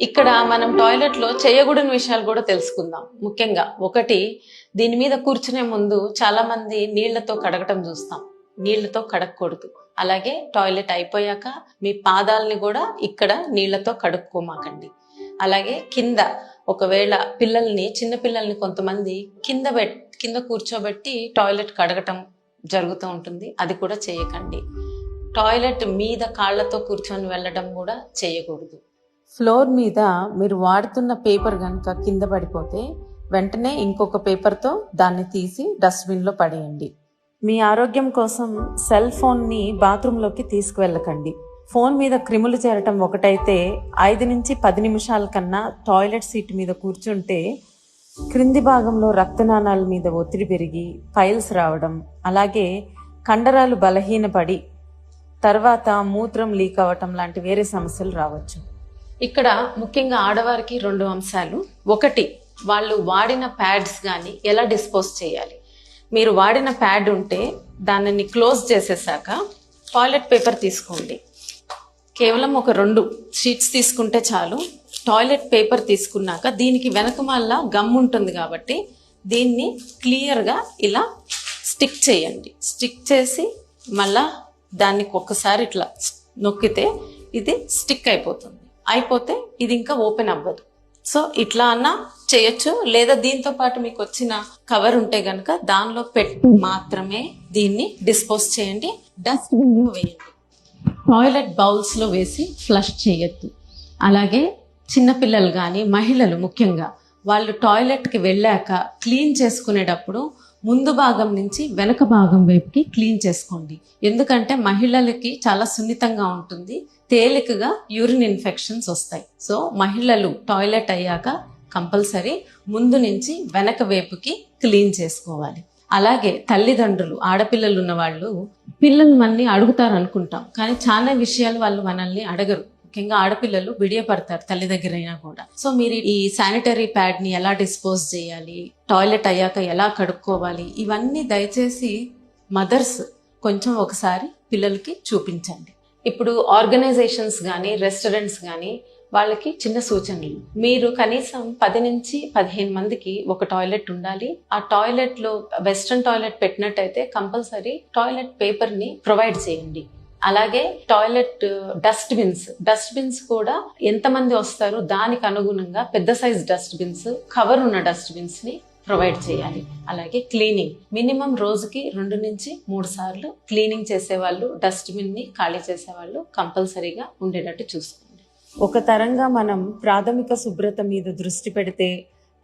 ఇక్కడ మనం టాయిలెట్ లో చేయకూడని విషయాలు కూడా తెలుసుకుందాం. ముఖ్యంగా ఒకటి, దీని మీద కూర్చునే ముందు చాలా మంది నీళ్లతో కడగటం చూస్తాం. నీళ్లతో కడగకూడదు. అలాగే టాయిలెట్ అయిపోయాక మీ పాదాలని కూడా ఇక్కడ నీళ్లతో కడుక్కోమాకండి. అలాగే కింద ఒకవేళ చిన్న పిల్లల్ని కొంతమంది కింద కూర్చోబెట్టి టాయిలెట్ కడగటం జరుగుతూ ఉంటుంది. అది కూడా చేయకండి. టాయిలెట్ మీద కాళ్లతో కూర్చొని వెళ్ళడం కూడా చేయకూడదు. ఫ్లోర్ మీద మీరు వాడుతున్న పేపర్ కనుక కింద పడిపోతే వెంటనే ఇంకొక పేపర్తో దాన్ని తీసి డస్ట్బిన్లో పడేయండి. మీ ఆరోగ్యం కోసం సెల్ ఫోన్ని బాత్రూంలోకి తీసుకువెళ్ళకండి. ఫోన్ మీద క్రిములు చేరటం ఒకటైతే 5 నుంచి 10 నిమిషాల కన్నా టాయిలెట్ సీట్ మీద కూర్చుంటే క్రింది భాగంలో రక్తనాళాల మీద ఒత్తిడి పెరిగి పైల్స్ రావడం, అలాగే కండరాలు బలహీనపడి తర్వాత మూత్రం లీక్ అవ్వటం లాంటి వేరే సమస్యలు రావచ్చు. ఇక్కడ ముఖ్యంగా ఆడవారికి 2 అంశాలు. ఒకటి, వాళ్ళు వాడిన ప్యాడ్స్ కానీ ఎలా డిస్పోజ్ చేయాలి. మీరు వాడిన ప్యాడ్ ఉంటే దానిని క్లోజ్ చేసేసాక టాయిలెట్ పేపర్ తీసుకోండి. కేవలం ఒక 2 షీట్స్ తీసుకుంటే చాలు. టాయిలెట్ పేపర్ తీసుకున్నాక దీనికి వెనకమాల గమ్ ఉంటుంది కాబట్టి దీన్ని క్లియర్గా ఇలా స్టిక్ చేయండి. స్టిక్ చేసి మళ్ళా దాన్ని ఒక్కసారి ఇట్లా నొక్కితే ఇది స్టిక్ అయిపోతే ఇది ఇంకా ఓపెన్ అవ్వదు. సో ఇట్లా అన్నా చేయొచ్చు. లేదా దీంతో పాటు మీకు వచ్చిన కవర్ ఉంటే గనక దానిలో పెట్టి మాత్రమే దీన్ని డిస్పోజ్ చేయండి. డస్ట్బిన్ లో వేయండి. టాయిలెట్ బౌల్స్ లో వేసి ఫ్లష్ చేయొద్దు. అలాగే చిన్నపిల్లలు కానీ మహిళలు ముఖ్యంగా వాళ్ళు టాయిలెట్కి వెళ్ళాక క్లీన్ చేసుకునేటప్పుడు ముందు భాగం నుంచి వెనక భాగం వైపుకి క్లీన్ చేసుకోండి. ఎందుకంటే మహిళలకి చాలా సున్నితంగా ఉంటుంది, తేలికగా యూరిన్ ఇన్ఫెక్షన్స్ వస్తాయి. సో మహిళలు టాయిలెట్ అయ్యాక కంపల్సరీ ముందు నుంచి వెనక వైపుకి క్లీన్ చేసుకోవాలి. అలాగే తల్లిదండ్రులు, ఆడపిల్లలు ఉన్న వాళ్ళు పిల్లలు మనల్ని అడుగుతారు అనుకుంటాం, కానీ చాలా విషయాలు వాళ్ళు మనల్ని అడగరు. ముఖ్యంగా ఆడపిల్లలు బిడియపడతారు తల్లి దగ్గర అయినా కూడా. సో మీరు ఈ శానిటరీ ప్యాడ్ ని ఎలా డిస్పోజ్ చేయాలి, టాయిలెట్ అయ్యాక ఎలా కడుక్కోవాలి, ఇవన్నీ దయచేసి మదర్స్ కొంచెం ఒకసారి పిల్లలకి చూపించండి. ఇప్పుడు ఆర్గనైజేషన్స్ కానీ రెస్టారెంట్స్ కానీ వాళ్ళకి చిన్న సూచనలు. మీరు కనీసం 10 నుంచి 15 మందికి ఒక టాయిలెట్ ఉండాలి. ఆ టాయిలెట్ లో వెస్ట్రన్ టాయిలెట్ పెట్టినట్టయితే కంపల్సరీ టాయిలెట్ పేపర్ ని ప్రొవైడ్ చేయండి. అలాగే టాయిలెట్ డస్ట్ బిన్స్ కూడా ఎంతమంది వస్తారో దానికి అనుగుణంగా పెద్ద సైజ్ డస్ట్ బిన్స్, కవర్ ఉన్న డస్ట్ బిన్స్ ని ప్రొవైడ్ చేయాలి. అలాగే క్లీనింగ్ మినిమం రోజుకి 2 నుంచి 3 సార్లు క్లీనింగ్ చేసేవాళ్ళు, డస్ట్బిన్ ని ఖాళీ చేసేవాళ్ళు కంపల్సరీగా ఉండేటట్టు చూసుకోండి. ఒక తరంగా మనం ప్రాథమిక శుభ్రత మీద దృష్టి పెడితే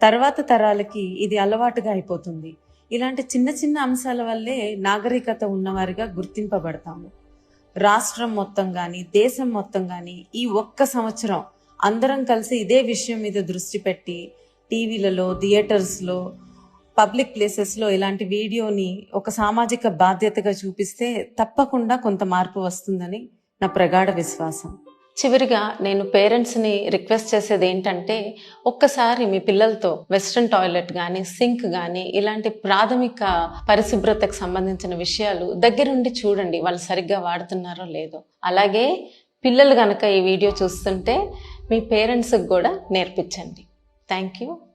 తర్వాత తరాలకి ఇది అలవాటుగా అయిపోతుంది. ఇలాంటి చిన్న చిన్న అంశాల వల్లే నాగరికత ఉన్నవారిగా గుర్తింపబడతాము. రాష్ట్రం మొత్తం కానీ దేశం మొత్తం కానీ ఈ ఒక్క సంవత్సరం అందరం కలిసి ఇదే విషయం మీద దృష్టి పెట్టి టీవీలలో, థియేటర్స్లో, పబ్లిక్ ప్లేసెస్లో ఇలాంటి వీడియోని ఒక సామాజిక బాధ్యతగా చూపిస్తే తప్పకుండా కొంత మార్పు వస్తుందని నా ప్రగాఢ విశ్వాసం. చివరిగా నేను పేరెంట్స్ని రిక్వెస్ట్ చేసేది ఏంటంటే, ఒక్కసారి మీ పిల్లలతో వెస్ట్రన్ టాయిలెట్ కానీ సింక్ కానీ ఇలాంటి ప్రాథమిక పరిశుభ్రతకు సంబంధించిన విషయాలు దగ్గరుండి చూడండి, వాళ్ళు సరిగ్గా వాడుతున్నారో లేదో. అలాగే పిల్లలు కనుక ఈ వీడియో చూస్తుంటే మీ పేరెంట్స్కి కూడా నేర్పించండి. Thank you.